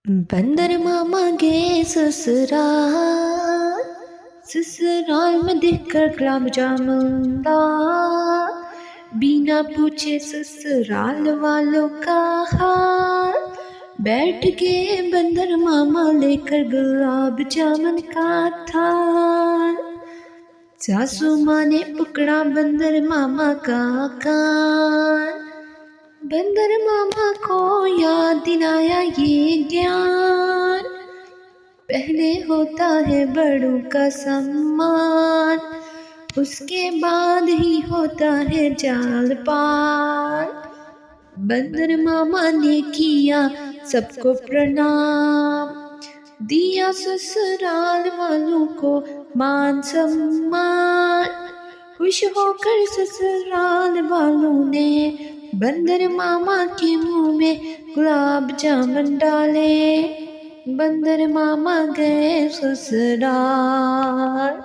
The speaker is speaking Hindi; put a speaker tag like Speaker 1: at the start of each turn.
Speaker 1: बंदर मामा गए ससुराल, ससुराल में देखकर गुलाब जामुन लाल, बिना पूछे ससुराल वालों का हाल। बैठ गए बंदर मामा लेकर गुलाब जामुन का थाल। सासू माँ ने पकड़ा बंदर मामा का कान, बंदर मामा को याद दिलाया ये ज्ञान। पहले होता है बड़ों का सम्मान, उसके बाद ही होता है जाल पाल। बंदर मामा ने किया सबको प्रणाम, दिया ससुराल वालों को मान सम्मान। खुश होकर ससुराल वालों ने बंदर मामा के मुंह में गुलाब जामुन डाले। बंदर मामा गए ससुराल।